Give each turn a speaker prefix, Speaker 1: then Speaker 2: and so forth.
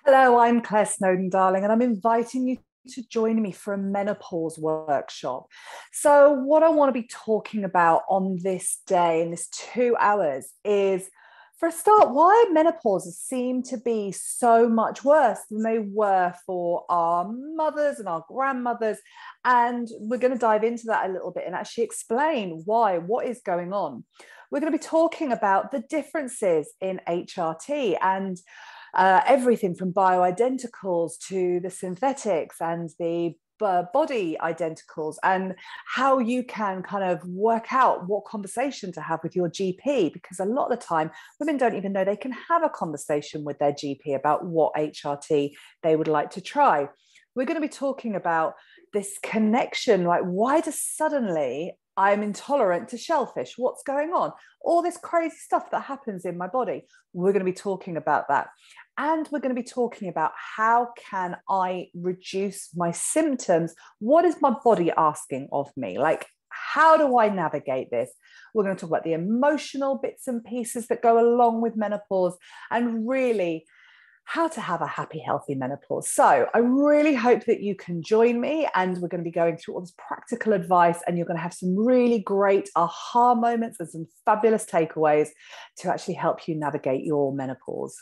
Speaker 1: Hello, I'm Claire Snowdon-Darling, and I'm inviting you to join me for a menopause workshop. So, what I want to be talking about on this day, in this 2 hours, is for a start, why menopauses seem to be so much worse than they were for our mothers and our grandmothers. And we're going to dive into that a little bit and actually explain why, what is going on. We're going to be talking about the differences in HRT and everything from bioidenticals to the synthetics and the body identicals, and how you can kind of work out what conversation to have with your GP, because a lot of the time women don't even know they can have a conversation with their GP about what HRT they would like to try. We're going to be talking about this connection, like why does suddenly I'm intolerant to shellfish? What's going on? All this crazy stuff that happens in my body. We're going to be talking about that. And we're going to be talking about how can I reduce my symptoms? What is my body asking of me? Like, how do I navigate this? We're going to talk about the emotional bits and pieces that go along with menopause, and really how to have a happy, healthy menopause. So I really hope that you can join me, and we're going to be going through all this practical advice, and you're going to have some really great aha moments and some fabulous takeaways to actually help you navigate your menopause.